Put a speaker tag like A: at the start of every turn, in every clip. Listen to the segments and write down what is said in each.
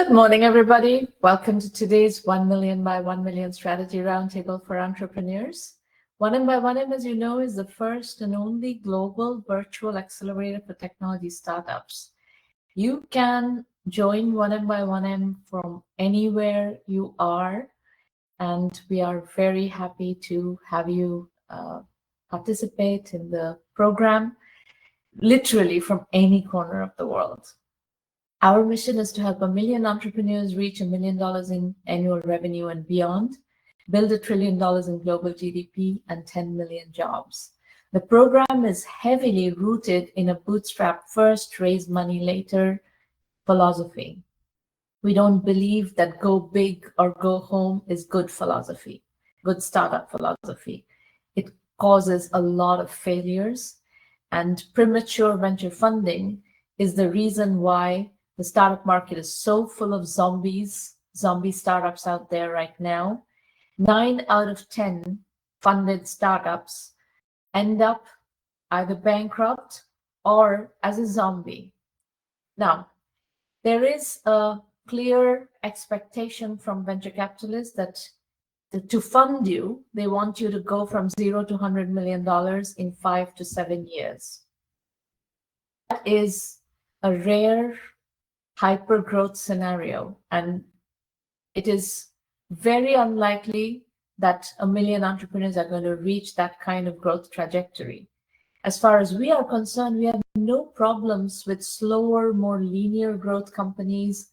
A: Good morning, everybody. Welcome to today's 1 million by 1 million strategy roundtable for entrepreneurs. 1M, as you know, is the first and only global virtual accelerator for technology startups. You can join 1M from anywhere you are, and we are very happy to have you participate in the program, literally from any corner of the world. Our mission is to help 1 million entrepreneurs reach $1 million in annual revenue and beyond, build $1 trillion in global GDP, and 10 million jobs. The program is heavily rooted in a Bootstrap First, raise money later philosophy. We don't believe that go big or go home is good philosophy, good startup philosophy. It causes a lot of failures, and premature venture funding is the reason why the startup market is so full of zombie startups out there right now. 9 out of 10 funded startups end up either bankrupt or as a zombie. Now, there is a clear expectation from venture capitalists that to fund you, they want you to go from 0 to $100 million in 5 to 7 years. That is a rare hyper-growth scenario, and it is very unlikely that 1 million entrepreneurs are going to reach that kind of growth trajectory. As far as we are concerned, we have no problems with slower, more linear growth companies,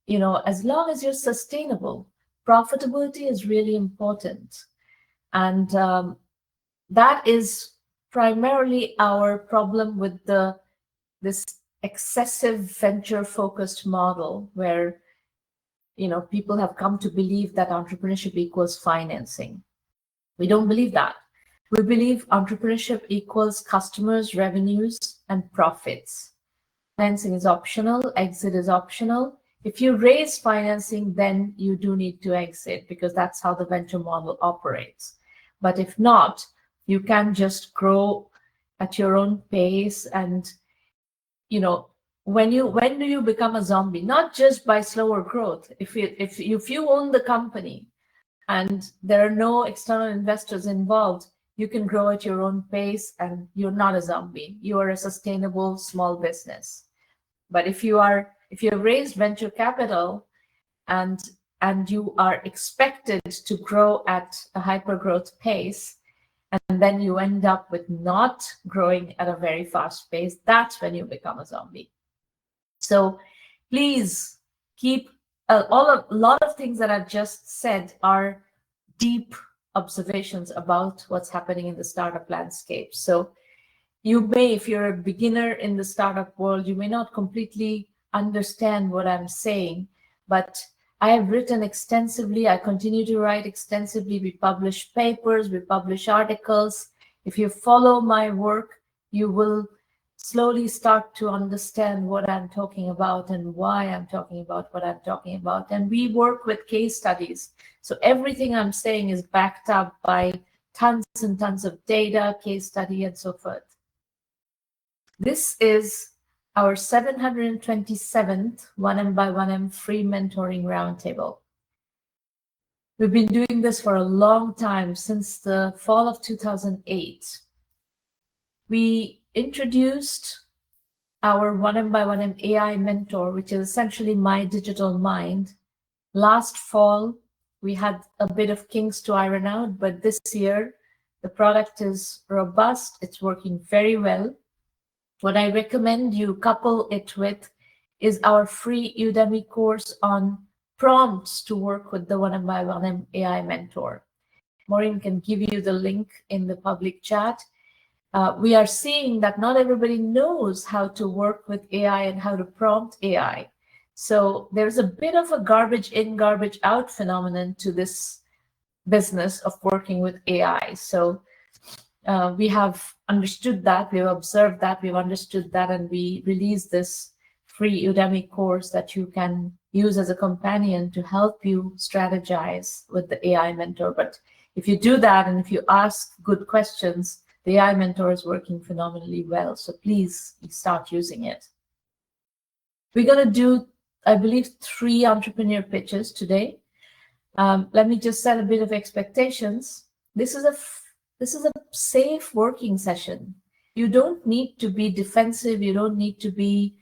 A: as long as you're sustainable. Profitability is really important, and that is primarily our problem with this excessive venture-focused model where people have come to believe that entrepreneurship equals financing. We don't believe that. We believe entrepreneurship equals customers, revenues, and profits. Financing is optional, exit is optional. If you raise financing, then you do need to exit because that's how the venture model operates. But if not, you can just grow at your own pace. And when do you become a zombie? Not just by slower growth. If you own the company and there are no external investors involved, you can grow at your own pace and you're not a zombie. You are a sustainable small business. But if you have raised venture capital and you are expected to grow at a hyper growth pace, and then you end up with not growing at a very fast pace, that's when you become a zombie. So please keep a lot of things that I've just said are deep observations about what's happening in the startup landscape. So you may, if you're a beginner in the startup world, you may not completely understand what I'm saying, but I have written extensively. I continue to write extensively. We publish papers, we publish articles. If you follow my work, you will slowly start to understand what I'm talking about and why I'm talking about what I'm talking about. And we work with case studies. So everything I'm saying is backed up by tons and tons of data, case study, and so forth. This is our 727th 1M free mentoring roundtable. We've been doing this for a long time, since the fall of 2008. We introduced our 1M AI mentor, which is essentially my digital mind. Last fall, we had a bit of kinks to iron out, but this year, the product is robust. It's working very well. What I recommend you couple it with is our free Udemy course on prompts to work with the 1M AI mentor. Maureen can give you the link in the public chat. We are seeing that not everybody knows how to work with AI and how to prompt AI. So there's a bit of a garbage in, garbage out phenomenon to this business of working with AI. So we have understood that, we've observed that, we've understood that, and we released this free Udemy course that you can use as a companion to help you strategize with the AI mentor. But if you do that and if you ask good questions, the AI mentor is working phenomenally well. So please start using it. We're going to do I believe, 3 entrepreneur pitches today. Let me just set a bit of expectations. This is a safe working session. You don't need to be defensive. You don't need to be,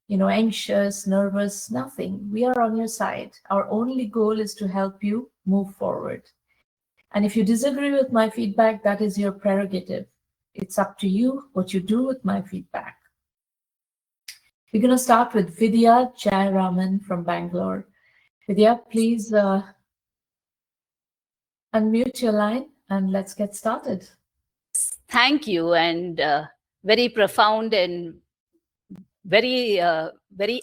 A: anxious, nervous, nothing. We are on your side. Our only goal is to help you move forward. And if you disagree with my feedback, that is your prerogative. It's up to you what you do with my feedback. We're going to start with Vidya Jayaraman from Bangalore. Vidya, please unmute your line and let's get started.
B: Thank you, and very profound and very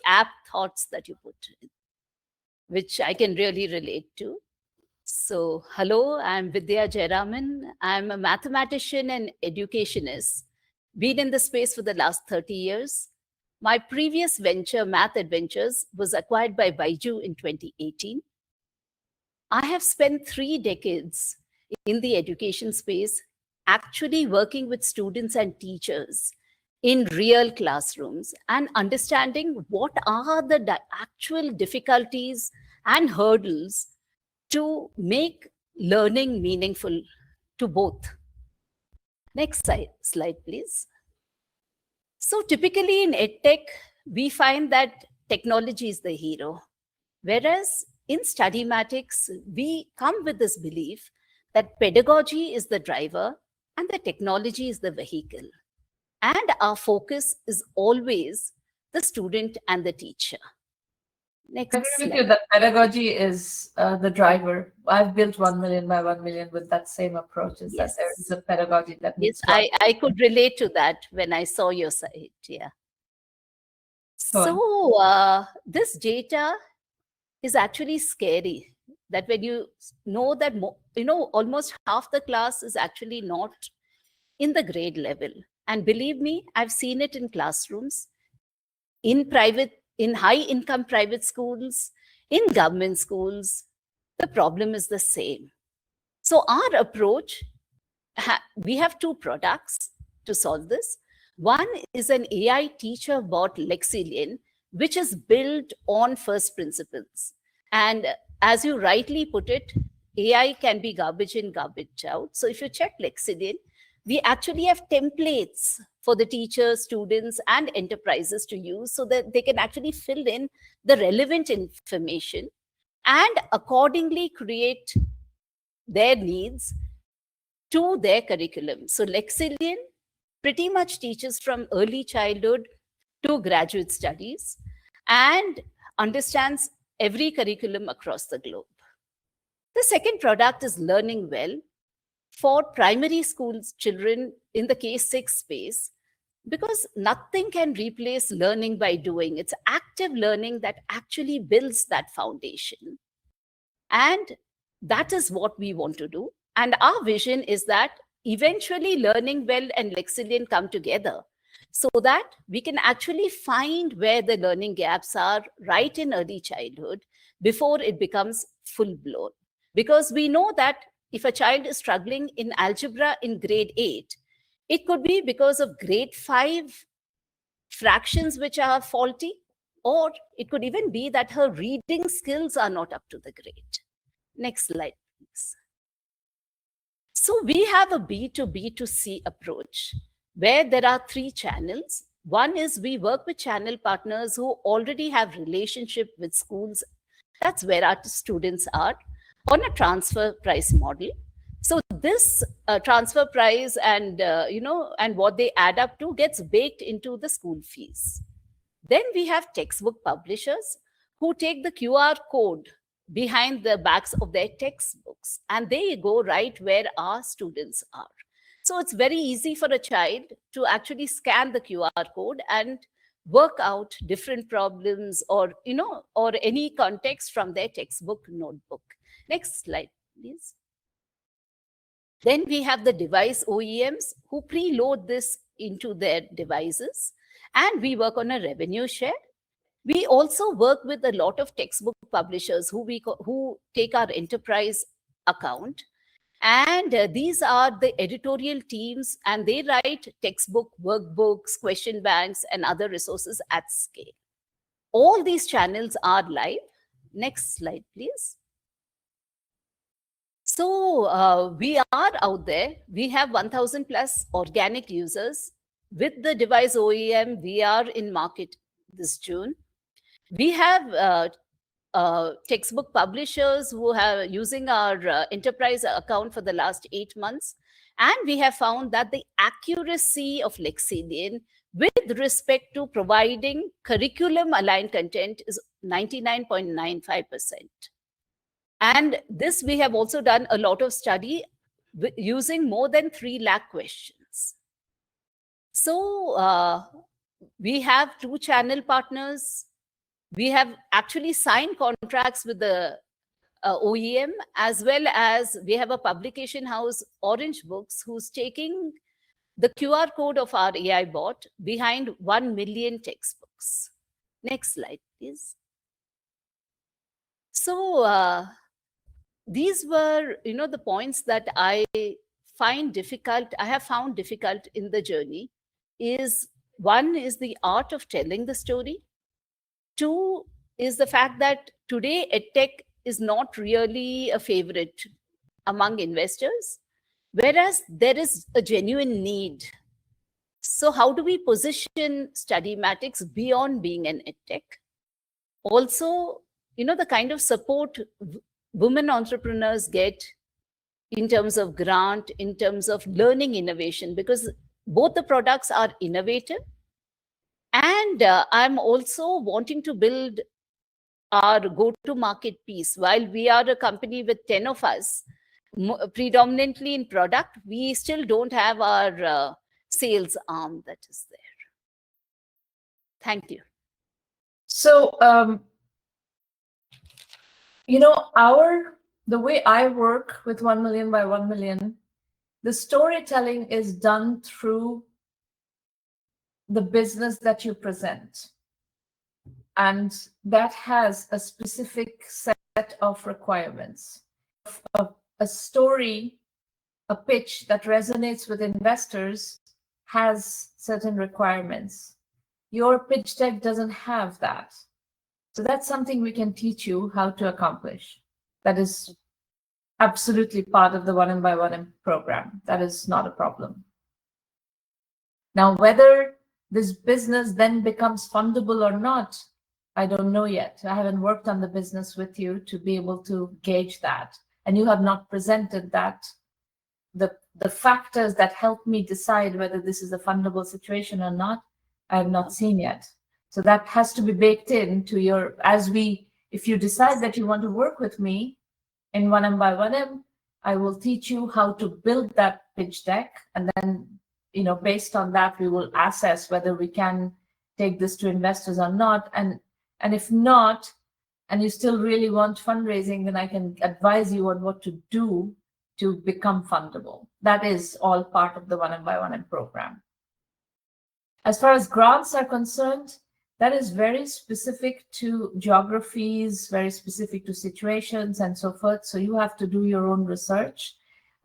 B: apt thoughts that you put in, which I can really relate to. So, hello, I'm Vidya Jayaraman. I'm a mathematician and educationist, been in the space for the last 30 years. My previous venture, Math Adventures, was acquired by Baiju in 2018. I have spent 3 decades in the education space, actually working with students and teachers in real classrooms and understanding what are the actual difficulties and hurdles to make learning meaningful to both. Next slide, please. So typically in EdTech, we find that technology is the hero, whereas in Studymatics, we come with this belief that pedagogy is the driver and the technology is the vehicle. And our focus is always the student and the teacher. Next
A: I agree with you that pedagogy is the driver. I've built 1 million by 1 million with that same approach. Is that there is a pedagogy that needs
B: to I could relate to that when I saw your site. Yeah. So this data is actually scary. That when you know that almost half the class is actually not in the grade level, and believe me, I've seen it in classrooms, in high-income private schools, in government schools, the problem is the same. So our approach, we have 2 products to solve this. One is an AI teacher bot Lexilian, which is built on first principles. And as you rightly put it, AI can be garbage in, garbage out. So if you check Lexilian, we actually have templates for the teachers, students, and enterprises to use so that they can actually fill in the relevant information and accordingly create their needs to their curriculum. So Lexilian pretty much teaches from early childhood to graduate studies and understands every curriculum across the globe. The second product is Learning Well for primary school children in the K6 space, because nothing can replace learning by doing. It's active learning that actually builds that foundation. And that is what we want to do. And our vision is that eventually Learning Well and Lexilian come together so that we can actually find where the learning gaps are right in early childhood before it becomes full-blown. Because we know that if a child is struggling in algebra in grade 8, it could be because of grade 5 fractions which are faulty, or it could even be that her reading skills are not up to the grade. Next slide, please. So we have a B2B2C approach where there are 3 channels. One is we work with channel partners who already have relationship with schools. That's where our students are on a transfer price model. So this transfer price and and what they add up to gets baked into the school fees. Then we have textbook publishers who take the QR code behind the backs of their textbooks and they go right where our students are. So it's very easy for a child to actually scan the QR code and work out different problems or any context from their textbook notebook. Next slide, please. Then we have the device OEMs who preload this into their devices, and we work on a revenue share. We also work with a lot of textbook publishers who take our enterprise account. And these are the editorial teams, and they write textbook, workbooks, question banks, and other resources at scale. All these channels are live. Next slide, please. So we are out there. We have 1,000 plus organic users. With the device OEM, we are in market this June. We have textbook publishers who are using our enterprise account for the last 8 months. And we have found that the accuracy of Lexilian with respect to providing curriculum-aligned content is 99.95%. And this, we have also done a lot of study using more than 3 lakh questions. So we have 2 channel partners. We have actually signed contracts with the OEM, as well as we have a publication house, Orange Books, who's taking the QR code of our AI bot behind 1 million textbooks. Next slide, please. So these were, the points that I have found difficult in the journey. One is the art of telling the story. 2 is the fact that today EdTech is not really a favorite among investors, whereas there is a genuine need. So how do we position Studymatics beyond being an EdTech? Also, the kind of support women entrepreneurs get in terms of grant, in terms of learning innovation, because both the products are innovative. And I'm also wanting to build our go-to-market piece. While we are a company with 10 of us, predominantly in product, we still don't have our sales arm that is there. Thank you.
A: So, the way I work with 1 million by 1 million, the storytelling is done through the business that you present. And that has a specific set of requirements. A story, a pitch that resonates with investors has certain requirements. Your pitch deck doesn't have that. So that's something we can teach you how to accomplish. That is absolutely part of the 1Mby1M program. That is not a problem. Now, whether this business then becomes fundable or not, I don't know yet. I haven't worked on the business with you to be able to gauge that. And you have not presented that, the factors that help me decide whether this is a fundable situation or not, I have not seen yet. So that has to be baked into your, if you decide that you want to work with me in 1Mby1M, I will teach you how to build that pitch deck. And then, based on that, we will assess whether we can take this to investors or not. And if not, and you still really want fundraising, then I can advise you on what to do to become fundable. That is all part of the 1Mby1M program. As far as grants are concerned, that is very specific to geographies, very specific to situations and so forth. So you have to do your own research.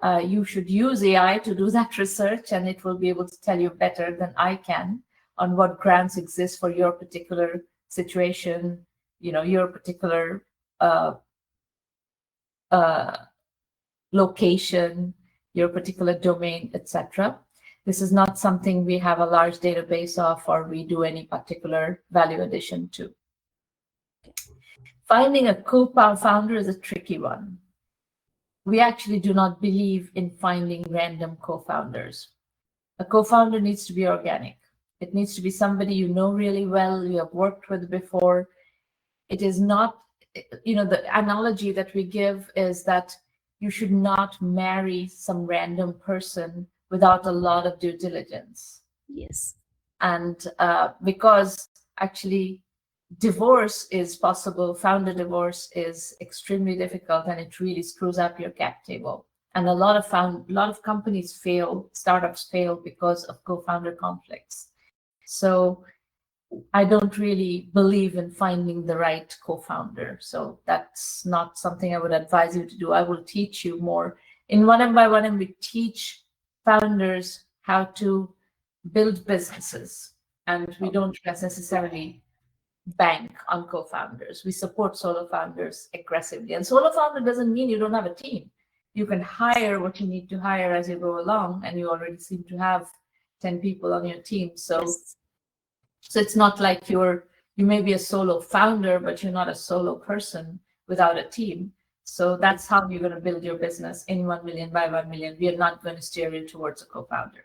A: You should use AI to do that research, and it will be able to tell you better than I can on what grants exist for your particular situation, your particular location, your particular domain, etc. This is not something we have a large database of or we do any particular value addition to. Finding a co-founder is a tricky one. We actually do not believe in finding random co-founders. A co-founder needs to be organic. It needs to be somebody you know really well, you have worked with before. It is not, the analogy that we give is that you should not marry some random person without a lot of due diligence.
B: Yes.
A: And because actually divorce is possible, founder divorce is extremely difficult, and it really screws up your cap table. And a lot of companies fail, startups fail because of co-founder conflicts. So I don't really believe in finding the right co-founder. So that's not something I would advise you to do. I will teach you more. In 1Mby1M, we teach founders how to build businesses, and we don't necessarily bank on co-founders. We support solo founders aggressively. And solo founder doesn't mean you don't have a team. You can hire what you need to hire as you go along, and you already seem to have 10 people on your team. So,
B: Yes.
A: so it's not like you may be a solo founder, but you're not a solo person without a team. So that's how you're going to build your business in 1 million by 1 million. We are not going to steer you towards a co-founder.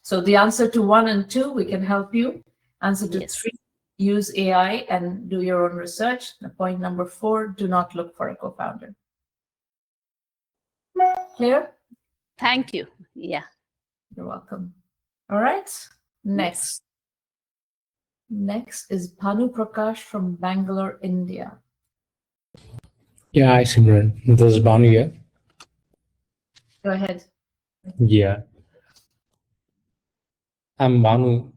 A: So the answer to 1 and 2, we can help you. Answer to
B: Yes.
A: 3, use AI and do your own research. The point number 4, do not look for a co-founder. Clear?
B: Thank you. Yeah.
A: You're welcome. All right. Next. Next is Bhanu Prakash from Bangalore, India.
C: Yeah, hi Simran. This is Banu here.
A: Go ahead.
C: Yeah. I'm Banu,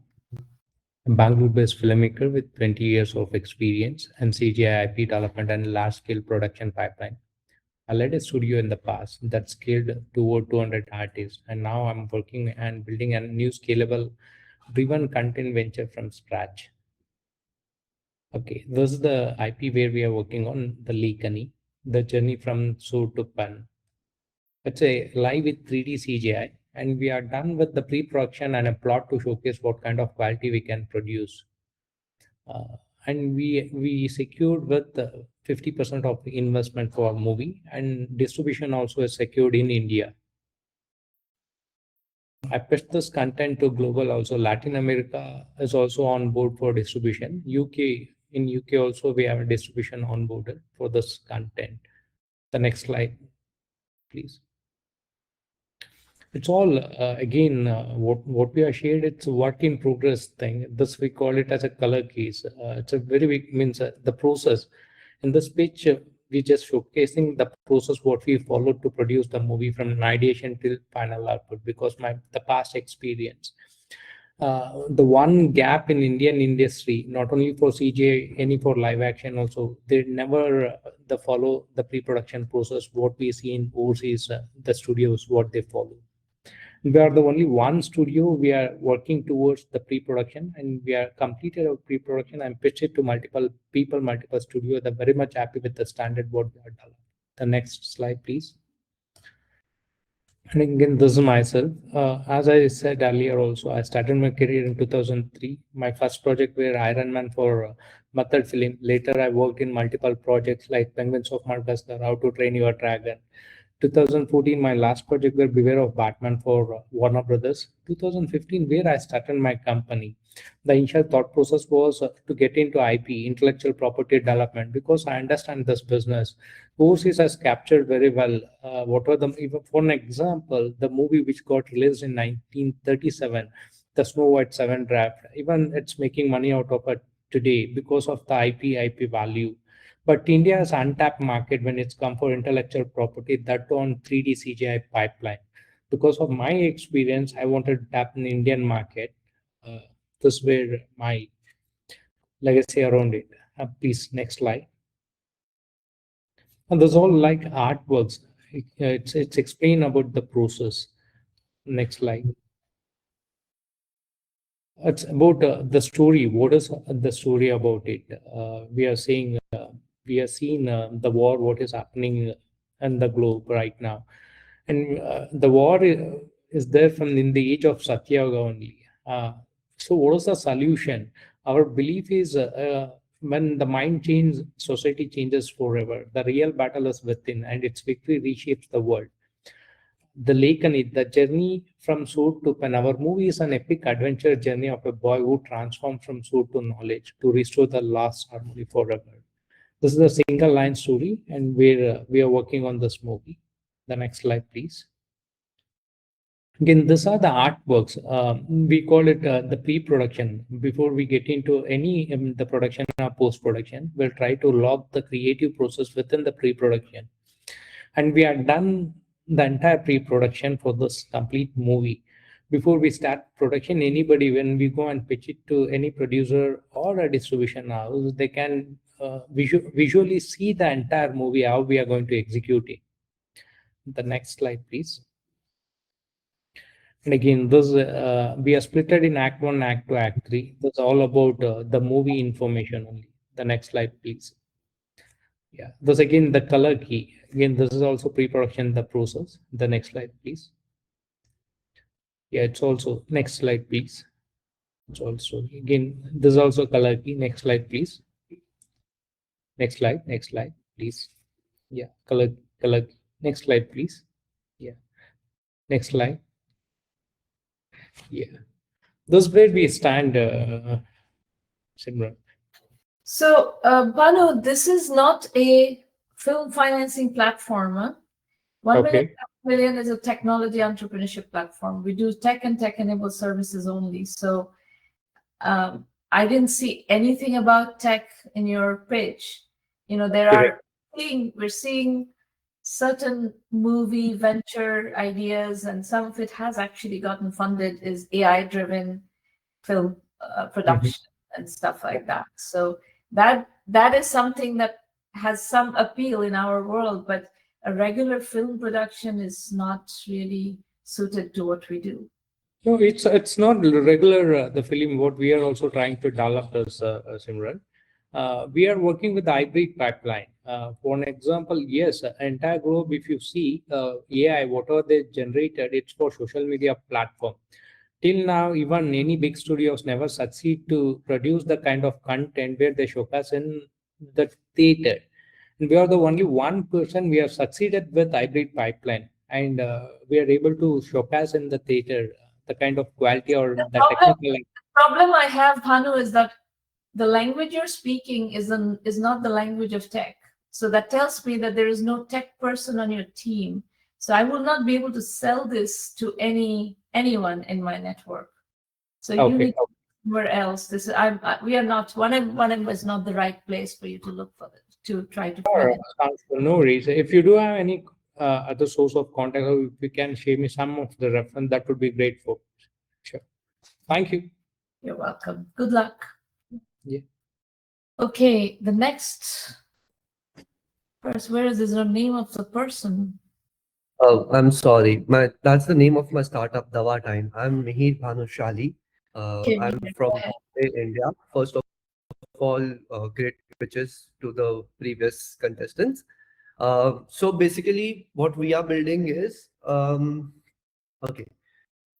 C: a Bangalore-based filmmaker with 20 years of experience and CGI IP development and large-scale production pipeline. I led a studio in the past that scaled to over 200 artists, and now I'm working and building a new scalable driven content venture from scratch. Okay, this is the IP where we are working on the Lekani, the journey from Sur to Pan. It's a live with 3D CGI, and we are done with the pre-production and a plot to showcase what kind of quality we can produce. And we secured with 50% of investment for our movie, and distribution also is secured in India. I pitched this content to global also. Latin America is also on board for distribution. In UK also we have a distribution on board for this content. The next slide, please. It's all again what we are shared. It's a work in progress thing. This we call it as a color case. It's a very big means the process. In this pitch, we just showcasing the process what we followed to produce the movie from an ideation till final output. Because the past experience, the one gap in Indian industry, not only for CGI, any for live action also, they never the follow the pre-production process. What we see in overseas, the studios what they follow. We are the only one studio we are working towards the pre-production, and we are completed our pre-production and pitched it to multiple people, multiple studios. They're very much happy with the standard what we have done. The next slide, please. And again, this is myself. As I said earlier also, I started my career in 2003. My first project were Iron Man for Method Film. Later, I worked in multiple projects like Penguins of Madagascar, How to Train Your Dragon. 2014, my last project were Beware of Batman for Warner Brothers. 2015, where I started my company. The initial thought process was to get into IP, intellectual property development, because I understand this business. Overseas has captured very well. What were the, even for an example, the movie which got released in 1937, the Snow White 7 draft, even it's making money out of it today because of the IP value. But India is untapped market when it's come for intellectual property, that on 3D CGI pipeline. Because of my experience, I wanted to tap in the Indian market. This were my legacy around it. Please, next slide. And there's all like artworks. It's explain about the process. Next slide. It's about the story. What is the story about it? We are seeing the war, what is happening in the globe right now, and the war is there from in the age of Satyagraha only. So, what is the solution? Our belief is when the mind changes, society changes forever. The real battle is within, and its victory reshapes the world. The Lekani, the journey from sword to pen. Our movie is an epic adventure journey of a boy who transforms from sword to knowledge to restore the lost harmony forever. This is a single line story, and we are working on this movie. The next slide, please. Again, these are the artworks. We call it the pre-production. Before we get into any the production or post-production, we'll try to log the creative process within the pre-production. And we are done the entire pre-production for this complete movie. Before we start production, anybody, when we go and pitch it to any producer or a distribution house, they can visually see the entire movie, how we are going to execute it. The next slide, please. And again, this we are split in Act 1, Act 2, Act 3. This is all about the movie information only. The next slide, please. Yeah, this again the color key. Again, this is also pre-production, the process. The next slide, please. Yeah, it's also next slide, please. It's also again, this is also color key. Next slide, please. Next slide, please. Yeah, color. Next slide, please. Yeah, next slide. Yeah, this is where we stand, Simran.
A: So, Banu, this is not a film financing platform. Huh? 1 million is a technology entrepreneurship platform. We do tech and tech-enabled services only. So I didn't see anything about tech in your pitch. You know, we're seeing certain movie venture ideas, and some of it has actually gotten funded, is AI-driven film production and stuff like that. So that is something that has some appeal in our world, but a regular film production is not really suited to what we do.
C: No, it's not regular, the film. What we are also trying to develop is, Simran. We are working with the hybrid pipeline. For an example, yes, entire globe, if you see AI, whatever they generated, it's for social media platform. Till now, even any big studios never succeed to produce the kind of content where they showcase in the theater. And we are the only 1% we have succeeded with hybrid pipeline, and we are able to showcase in the theater the kind of quality or the technical.
A: The problem I have, Bhanu, is that the language you're speaking is not the language of tech. So that tells me that there is no tech person on your team. So I will not be able to sell this to anyone in my network. So you need to go somewhere else. We are not 1M is not the right place for you to look for it, to try to find it.
C: No worries. If you do have any other source of contact, or if you can share me some of the reference, that would be great for. Sure. Thank you.
A: You're welcome. Good luck.
C: Yeah.
A: Okay, the next first, where is the name of the person?
D: Oh, I'm sorry. That's the name of my startup, Dawa Time. I'm Mihir Bhanushali. I'm from India. First of all, great pitches to the previous contestants. So basically, what we are building is okay.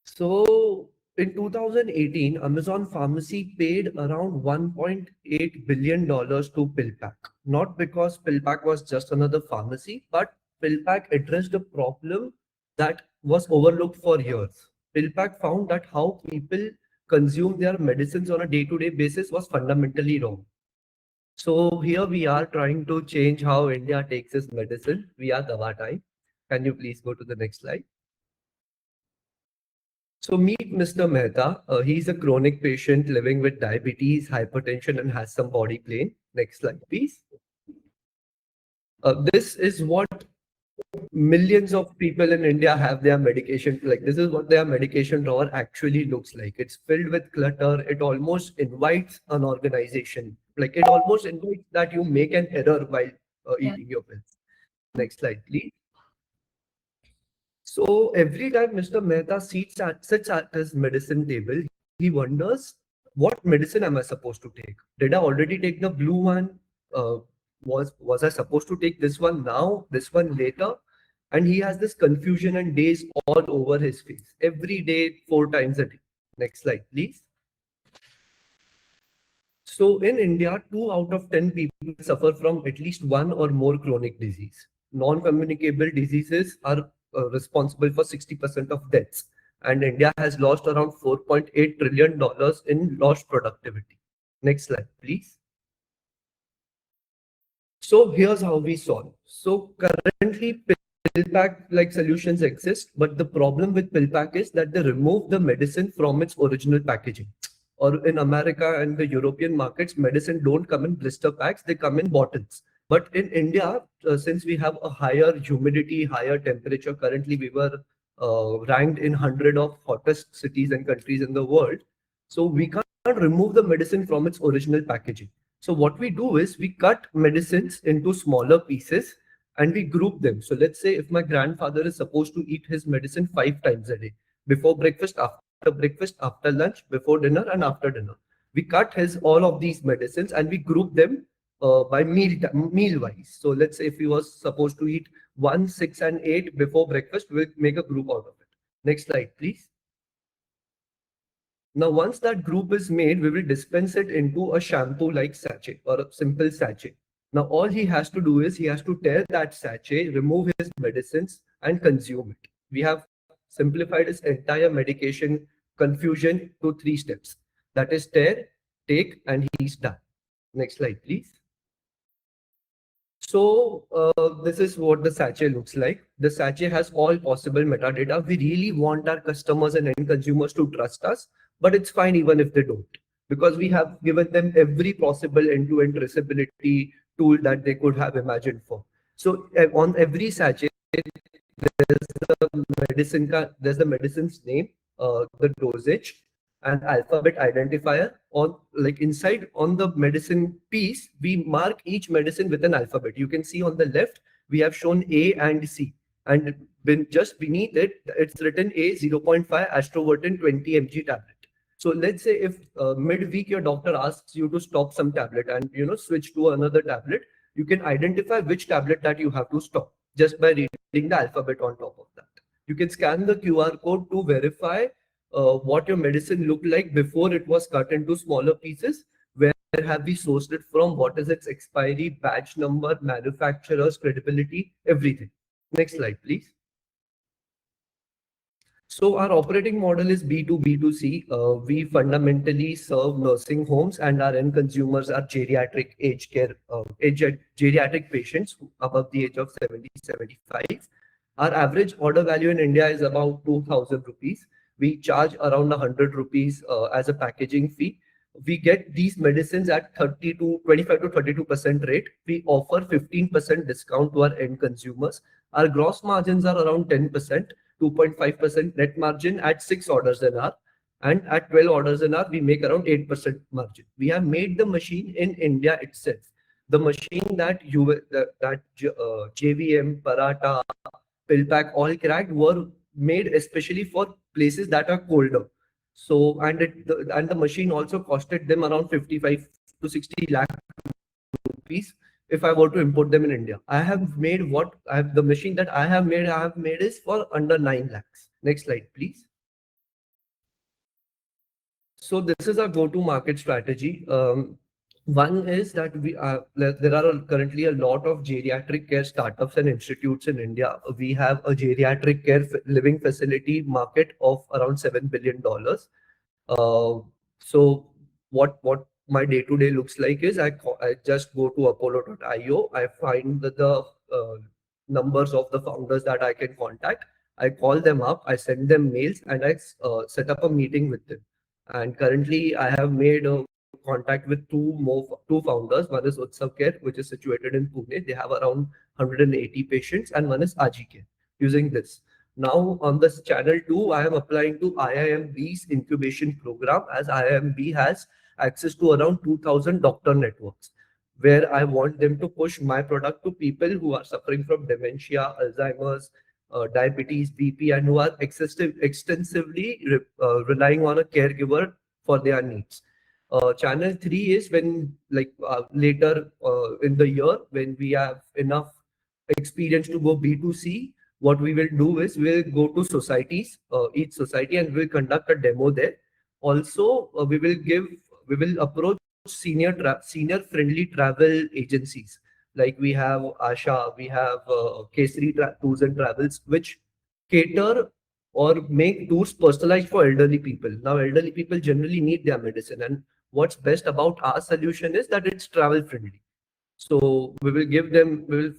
D: So in 2018, Amazon Pharmacy paid around $1.8 billion to PillPack. Not because PillPack was just another pharmacy, but PillPack addressed a problem that was overlooked for years. PillPack found that how people consume their medicines on a day-to-day basis was fundamentally wrong. So here we are trying to change how India takes its medicine via Dawa Time. Can you please go to the next slide? So meet Mr. Mehta. He's a chronic patient living with diabetes, hypertension, and has some body pain. Next slide, please. This is what millions of people in India have their medication. Like, this is what their medication drawer actually looks like. It's filled with clutter. It almost invites an organization. Like, it almost invites that you make an error while eating your pills. Next slide, please. So every time Mr. Mehta sits at his medicine table, he wonders, what medicine am I supposed to take? Did I already take the blue one? Was I supposed to take this one now, this one later? And he has this confusion and daze all over his face. Every day, 4 times a day. Next slide, please. So in India, 2 out of 10 people suffer from at least one or more chronic disease. Non-communicable diseases are responsible for 60% of deaths, and India has lost around $4.8 trillion in lost productivity. Next slide, please. So here's how we solve. So currently, PillPack-like solutions exist, but the problem with PillPack is that they remove the medicine from its original packaging. Or in America and the European markets, medicine don't come in blister packs, they come in bottles. But in India, since we have a higher humidity, higher temperature, currently we were ranked in 100 of hottest cities and countries in the world. So we can't remove the medicine from its original packaging. So what we do is we cut medicines into smaller pieces and we group them. So let's say if my grandfather is supposed to eat his medicine 5 times a day, before breakfast, after lunch, before dinner, and after dinner. We cut his all of these medicines and we group them by meal wise. So let's say if he was supposed to eat 1, 6, and 8 before breakfast, we'll make a group out of it. Next slide, please. Now, once that group is made, we will dispense it into a shampoo-like sachet or a simple sachet. Now, all he has to do is he has to tear that sachet, remove his medicines, and consume it. We have simplified his entire medication confusion to 3 steps. That is tear, take, and he's done. Next slide, please. So this is what the sachet looks like. The sachet has all possible metadata. We really want our customers and end consumers to trust us, but it's fine even if they don't, because we have given them every possible end-to-end traceability tool that they could have imagined for. So on every sachet, there's the medicine's name, the dosage, an alphabet identifier. On like inside on the medicine piece, we mark each medicine with an alphabet. You can see on the left we have shown A and C, and just beneath it, it's written A 0.5 Astrovertin 20 mg tablet. So let's say if midweek your doctor asks you to stop some tablet and switch to another tablet, you can identify which tablet that you have to stop just by reading the alphabet on top of that. You can scan the QR code to verify what your medicine looked like before it was cut into smaller pieces. Where have we sourced it from? What is its expiry, batch number, manufacturer's credibility, everything. Next slide, please. So our operating model is B2B2C. We fundamentally serve nursing homes, and our end consumers are geriatric geriatric patients above the age of 70-75. Our average order value in India is about 2,000 rupees. We charge around 100 rupees as a packaging fee. We get these medicines at 25 to 32% rate. We offer 15% discount to our end consumers. Our gross margins are around 10%. 2.5% net margin at 6 orders an hour, and at 12 orders an hour we make around 8% margin. We have made the machine in India itself. The machine that JVM, Paratha, Pillpack all cracked were made especially for places that are colder. So and the machine also costed them around 55 to 60 lakh rupees if I were to import them in India. The machine that I have made is for under 9 lakhs. Next slide, please. So this is our go-to market strategy. One is that there are currently a lot of geriatric care startups and institutes in India. We have a geriatric care living facility market of around $7 billion. So what my day-to-day looks like is I just go to apollo.io. I find the numbers of the founders that I can contact. I call them up, I send them mails, and I set up a meeting with them. And currently I have made a contact with two founders. One is Utsav Care, which is situated in Pune. They have around 180 patients, and one is Aji Care using this. Now on this channel 2, I am applying to IIMB's incubation program, as IIMB has access to around 2,000 doctor networks, where I want them to push my product to people who are suffering from dementia, Alzheimer's, diabetes, BP, and who are extensively relying on a caregiver for their needs. Channel 3 is when later in the year, when we have enough experience to go B2C, what we will do is we'll go to societies, each society, and we'll conduct a demo there. Also, we will approach senior friendly travel agencies. Like we have Asha, we have Kesari Tours and Travels, which cater or make tours personalized for elderly people. Now, elderly people generally need their medicine, and what's best about our solution is that it's travel friendly. So we will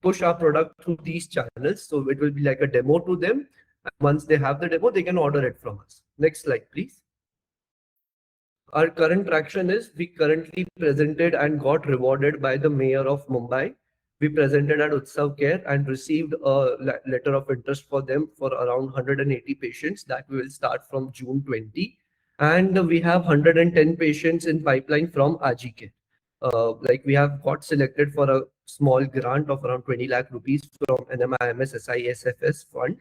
D: push our product through these channels. So it will be like a demo to them. And once they have the demo, they can order it from us. Next slide, please. Our current traction is we currently presented and got rewarded by the mayor of Mumbai. We presented at Utsav Care and received a letter of interest for them for around 180 patients that we will start from June 20. And we have 110 patients in pipeline from Aji Care. We have got selected for a small grant of around 20 lakh rupees from 1Mby1M SISFS fund.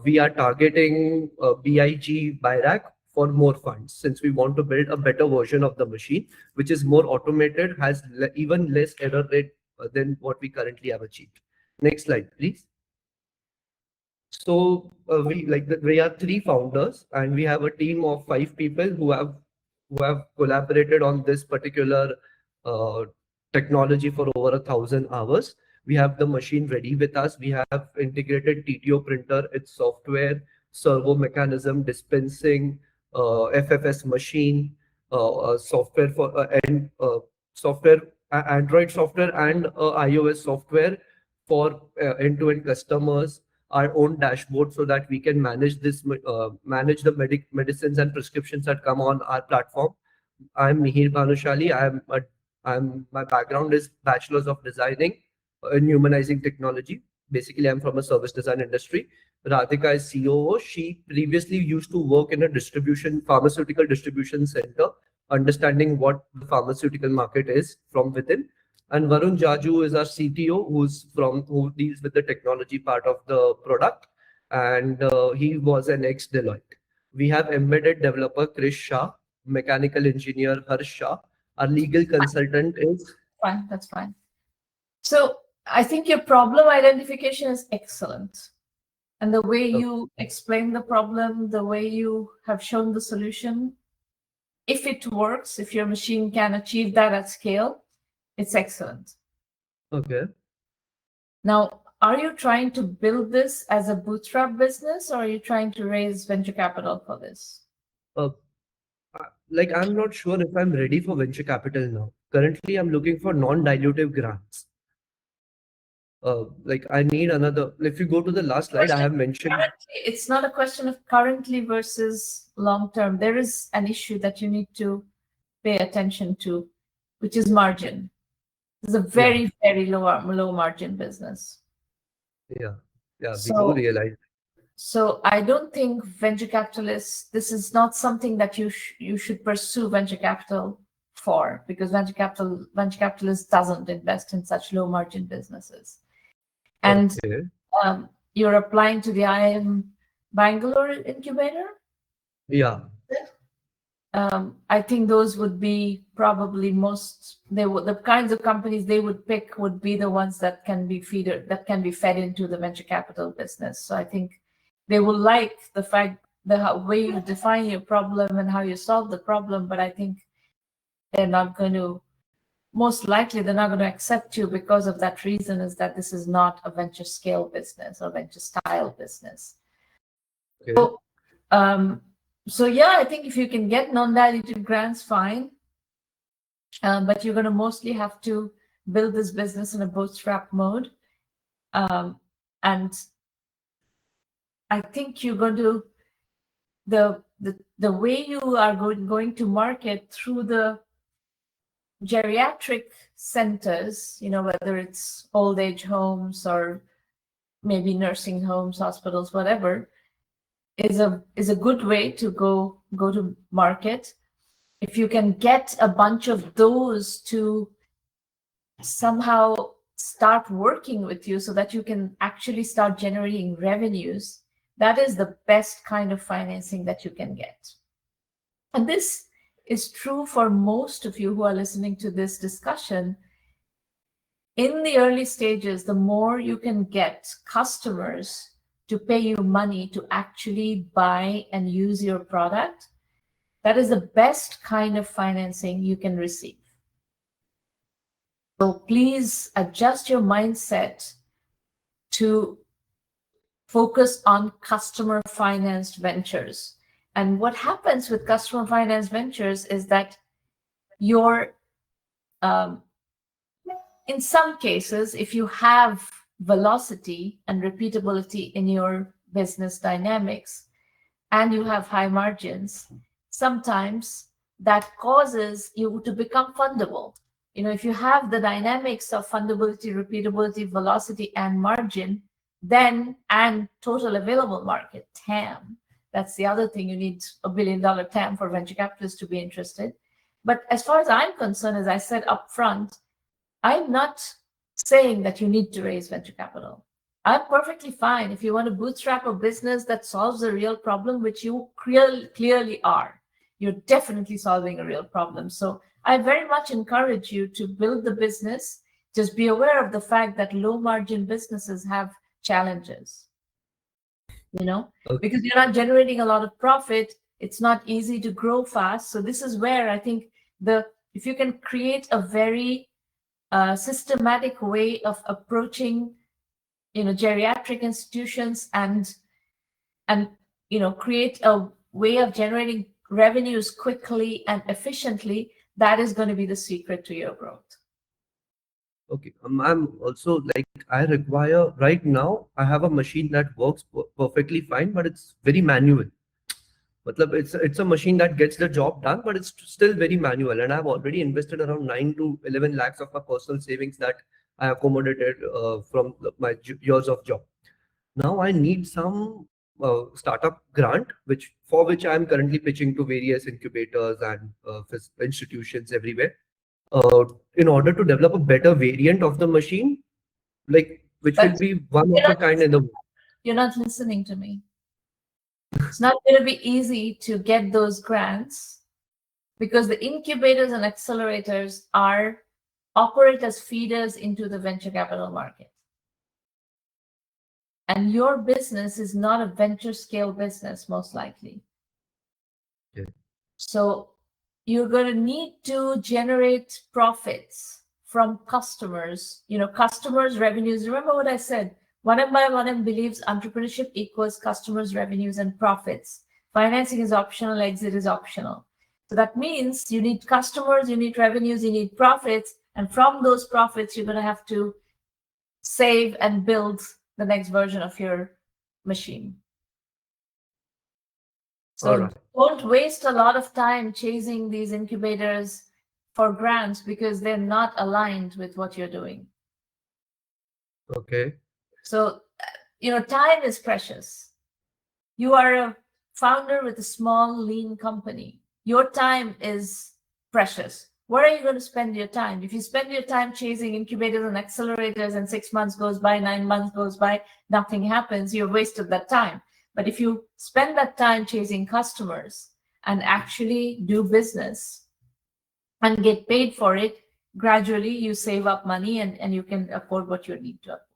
D: we are targeting BIG BIRAC for more funds, since we want to build a better version of the machine, which is more automated, has even less error rate than what we currently have achieved. Next slide, please. So we are 3 founders, and we have a team of 5 people who have collaborated on this particular uh, technology for over 1,000 hours. We have the machine ready with us. We have integrated TTO printer, its software, servo mechanism, dispensing, FFS machine, software for software, Android software and iOS software for end-to-end customers, our own dashboard, so that we can manage manage the medicines and prescriptions that come on our platform. I'm Mihir Bhanushali. My background is Bachelor's of Designing in Humanizing Technology. Basically, I'm from a service design industry. Radhika is COO. She previously used to work in a pharmaceutical distribution center, understanding what the pharmaceutical market is from within. And Varun Jaju is our CTO, who deals with the technology part of the product, and he was an ex-Deloitte. We have embedded developer Krish Shah, mechanical engineer Harsh Shah. Our legal consultant is
A: Fine, that's fine. So I think your problem identification is excellent. And the way you explain the problem, the way you have shown the solution, if it works, if your machine can achieve that at scale, it's excellent.
D: okay.
A: Now, are you trying to build this as a bootstrap business, or are you trying to raise venture capital for this?
D: I'm not sure if I'm ready for venture capital now. Currently, I'm looking for non-dilutive grants. I need another. If you go to the last slide, I have mentioned.
A: It's not a question of currently versus long term. There is an issue that you need to pay attention to, which is margin. It's a very, very low margin business.
D: Yeah, we do realize.
A: So I don't think venture capitalists, this is not something that you should pursue venture capital for, because venture capitalists doesn't invest in such low margin businesses. And you're applying to the IIM Bangalore incubator?
D: Yeah.
A: I think those would be probably the kinds of companies they would pick would be the ones that can be fed into the venture capital business. So I think they will like the way you define your problem and how you solve the problem, but I think most likely they're not going to accept you because of that reason, is that this is not a venture scale business or venture style business.
D: Okay.
A: So yeah, I think if you can get non-dilutive grants, fine. But you're going to mostly have to build this business in a bootstrap mode. And I think you're going to, the way you are going to market through the geriatric centers, whether it's old age homes or maybe nursing homes, hospitals, whatever, is a good way to go to market. If you can get a bunch of those to somehow start working with you so that you can actually start generating revenues, that is the best kind of financing that you can get. And this is true for most of you who are listening to this discussion. In the early stages, the more you can get customers to pay you money to actually buy and use your product, that is the best kind of financing you can receive. So please adjust your mindset to focus on customer financed ventures. And what happens with customer finance ventures is that in some cases, if you have velocity and repeatability in your business dynamics and you have high margins, sometimes that causes you to become fundable. If you have the dynamics of fundability, repeatability, velocity, and margin, and total available market, TAM, that's the other thing. You need $1 billion TAM for venture capitalists to be interested. But as far as I'm concerned, as I said up front, I'm not saying that you need to raise venture capital. I'm perfectly fine. If you want to bootstrap a business that solves a real problem, which you clearly are, you're definitely solving a real problem. So I very much encourage you to build the business. Just be aware of the fact that low margin businesses have challenges,
D: Okay.
A: because you're not generating a lot of profit. It's not easy to grow fast. So this is where I think if you can create a very systematic way of approaching, geriatric institutions and create a way of generating revenues quickly and efficiently, that is going to be the secret to your growth.
D: Okay. I'm also like, I require right now, I have a machine that works perfectly fine, but it's very manual. Matlab, it's a machine that gets the job done, but it's still very manual. And I've already invested around 9 to 11 lakhs of my personal savings that I accommodated from my years of job. Now I need some startup grant, for which I'm currently pitching to various incubators and institutions everywhere, in order to develop a better variant of the machine, which will
A: But
D: be one of a kind in the world.
A: you're not listening to me. It's not going to be easy to get those grants because the incubators and accelerators operate as feeders into the venture capital market. And your business is not a venture scale business, most likely.
D: Yeah.
A: So you're going to need to generate profits from customers, customers' revenues. Remember what I said, 1M believes entrepreneurship equals customers' revenues and profits. Financing is optional, exit is optional. So that means you need customers, you need revenues, you need profits. And from those profits, you're going to have to save and build the next version of your machine. So
D: Alright.
A: don't waste a lot of time chasing these incubators for grants because they're not aligned with what you're doing.
D: Okay.
A: So, time is precious. You are a founder with a small, lean company. Your time is precious. Where are you going to spend your time? If you spend your time chasing incubators and accelerators and 6 months goes by, 9 months goes by, nothing happens, you've wasted that time. But if you spend that time chasing customers and actually do business and get paid for it, gradually you save up money and you can afford what you need to afford.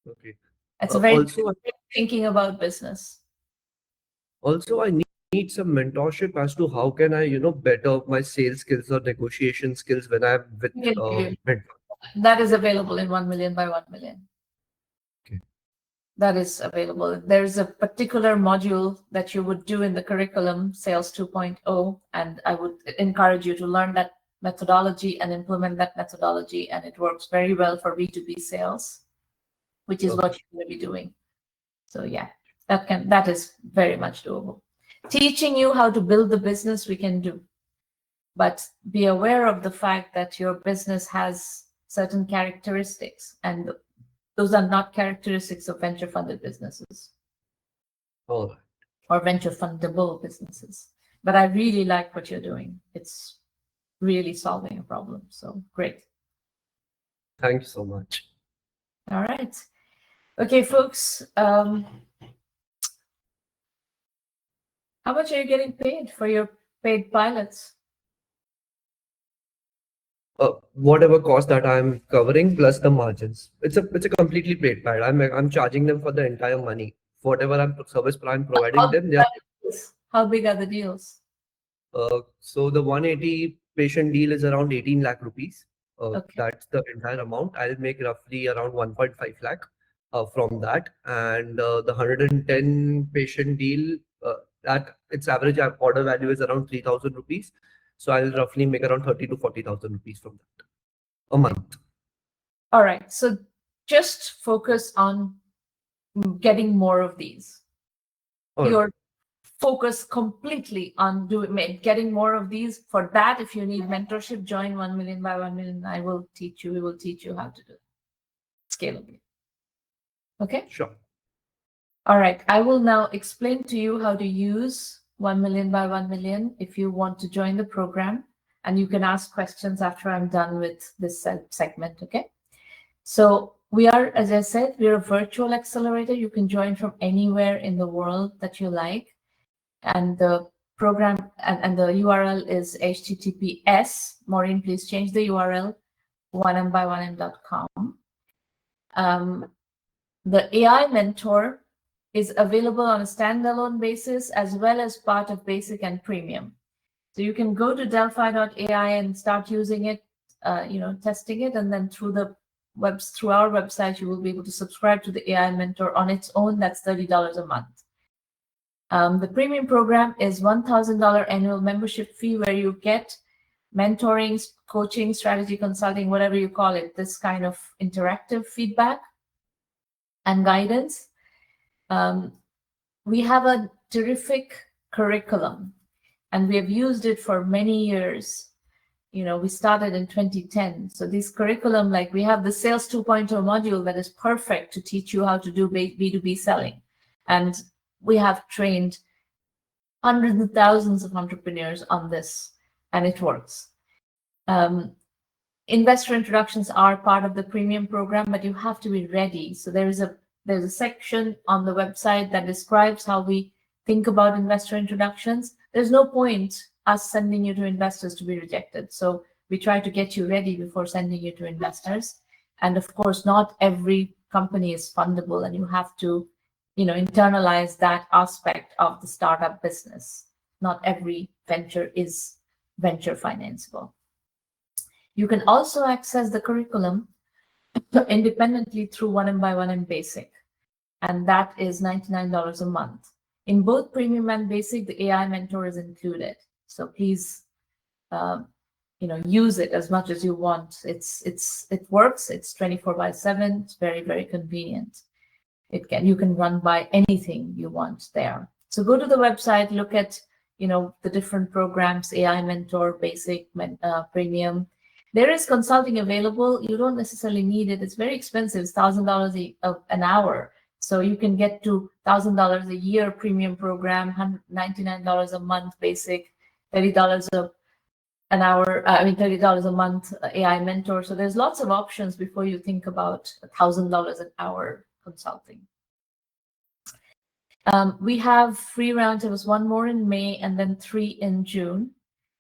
D: Okay.
A: It's a very
D: Also,
A: thinking about business.
D: Also, I need some mentorship as to how can I, better my sales skills or negotiation skills when I'm with
A: We can give you-
D: mentor.
A: That is available in 1 million by 1 million.
D: Okay.
A: That is available. There's a particular module that you would do in the curriculum, Sales 2.0, and I would encourage you to learn that methodology and implement that methodology, and it works very well for B2B sales, which is what you're going to be doing. So yeah, that is very much doable. Teaching you how to build the business we can do, but be aware of the fact that your business has certain characteristics, and those are not characteristics of venture funded businesses
D: Oh,
A: or venture fundable businesses. But I really like what you're doing. It's really solving a problem. So great.
D: thank you so much.
A: All right. Okay, folks. How much are you getting paid for your paid pilots?
D: Whatever cost that I'm covering plus the margins. It's a completely paid pilot. I'm charging them for the entire money. Whatever service I'm providing them, they are.
A: How big are the deals?
D: So the 180 patient deal is around 18 lakh rupees.
A: Okay.
D: That's the entire amount. I'll make roughly around 1.5 lakh from that. And the 110 patient deal, that its average order value is around 3,000 rupees. So I'll roughly make around 30 to 40,000 rupees from that a month.
A: All right. So just focus on getting more of these.
D: All right.
A: Your focus completely on getting more of these. For that, if you need mentorship, join 1 million by 1 million. We will teach you how to do it scalably. Okay.
D: Sure.
A: All right. I will now explain to you how to use 1 million by 1 million if you want to join the program, and you can ask questions after I'm done with this segment. Okay. So We are, as I said, we're a virtual accelerator. You can join from anywhere in the world that you like. And the program and the URL is https. Maureen, please change the URL, 1Mby1M.com. The AI mentor is available on a standalone basis as well as part of basic and premium. So you can go to delphi.ai and start using it, testing it, and then through our website, you will be able to subscribe to the AI mentor on its own. That's $30 a month. The premium program is $1,000 annual membership fee, where you get mentoring, coaching, strategy consulting, whatever you call it, this kind of interactive feedback and guidance. We have a terrific curriculum, and we have used it for many years. We started in 2010. So this curriculum, like we have the Sales 2.0 module that is perfect to teach you how to do B2B selling. And we have trained hundreds of thousands of entrepreneurs on this, and it works. Investor introductions are part of the premium program, but you have to be ready. So there's a section on the website that describes how we think about investor introductions. There's no point us sending you to investors to be rejected. So we try to get you ready before sending you to investors. And of course, not every company is fundable, and you have to, internalize that aspect of the startup business. Not every venture is venture financeable. You can also access the curriculum independently through 1Mby1M Basic, and that is $99 a month. In both premium and basic, the AI mentor is included. So please, use it as much as you want. It works. It's 24/7. It's very, very convenient. You can run by anything you want there. So go to the website, look at the different programs: AI mentor, basic, premium. There is consulting available. You don't necessarily need it. It's very expensive. It's $1,000 an hour. So you can get to $1,000 a year premium program, $199 a month basic, $30 an hour. $30 a month AI mentor. So there's lots of options before you think about $1,000 an hour consulting. We have free roundtables, one more in May and then 3 in June.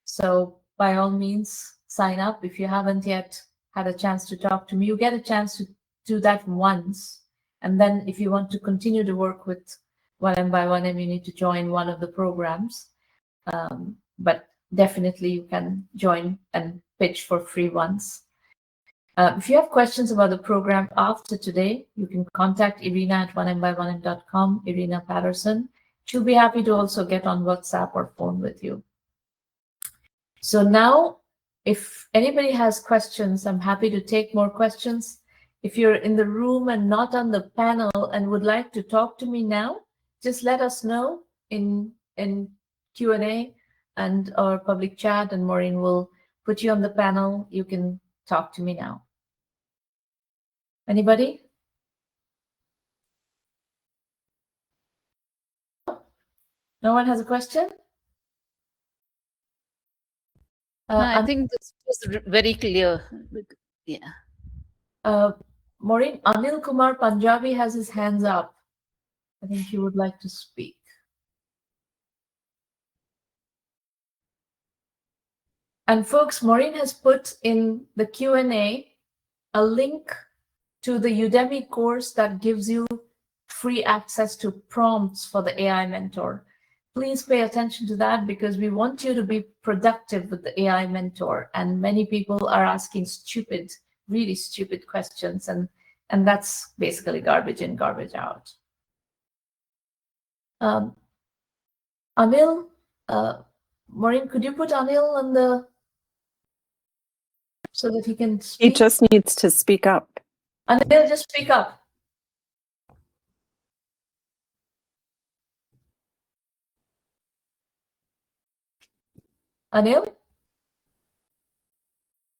A: So by all means, sign up if you haven't yet had a chance to talk to me. You get a chance to do that once. And then if you want to continue to work with 1Mby1M, you need to join one of the programs. But definitely you can join and pitch for free once. If you have questions about the program after today, you can contact Irina at 1Mby1M.com, Irina Patterson. She'll be happy to also get on WhatsApp or phone with you. So now, if anybody has questions, I'm happy to take more questions. If you're in the room and not on the panel and would like to talk to me now, just let us know in Q&A and our public chat, and Maureen will put you on the panel. You can talk to me now. Anybody? No one has a question?
B: I think this was very clear. Yeah.
A: Maureen, Anil Kumar Punjabi has his hands up. I think he would like to speak. And folks, Maureen has put in the Q&A a link to the Udemy course that gives you free access to prompts for the AI mentor. Please pay attention to that, because we want you to be productive with the AI mentor. And many people are asking stupid, really stupid questions. And that's basically garbage in, garbage out. Anil, Maureen, could you put Anil on the, so that he can speak?
E: He just needs to speak up.
A: Anil, just speak up. Anil?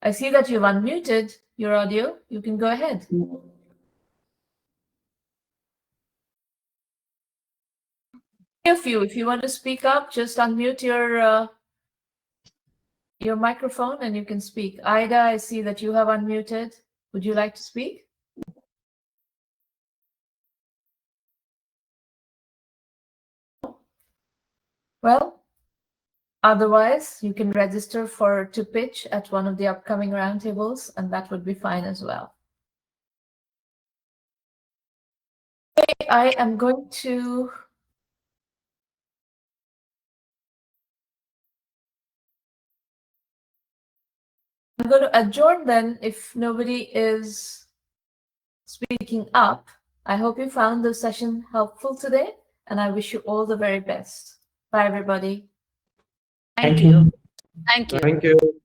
A: I see that you've unmuted your audio. You can go ahead. If you want to speak up, just unmute your microphone and you can speak. Ida, I see that you have unmuted. Would you like to speak? Well, otherwise, you can register to pitch at one of the upcoming roundtables, and that would be fine as well. Okay, I am going to adjourn then if nobody is speaking up. I hope you found the session helpful today, and I wish you all the very best. Bye, everybody.
B: Thank you.
C: you.
B: Thank you.
D: Thank you.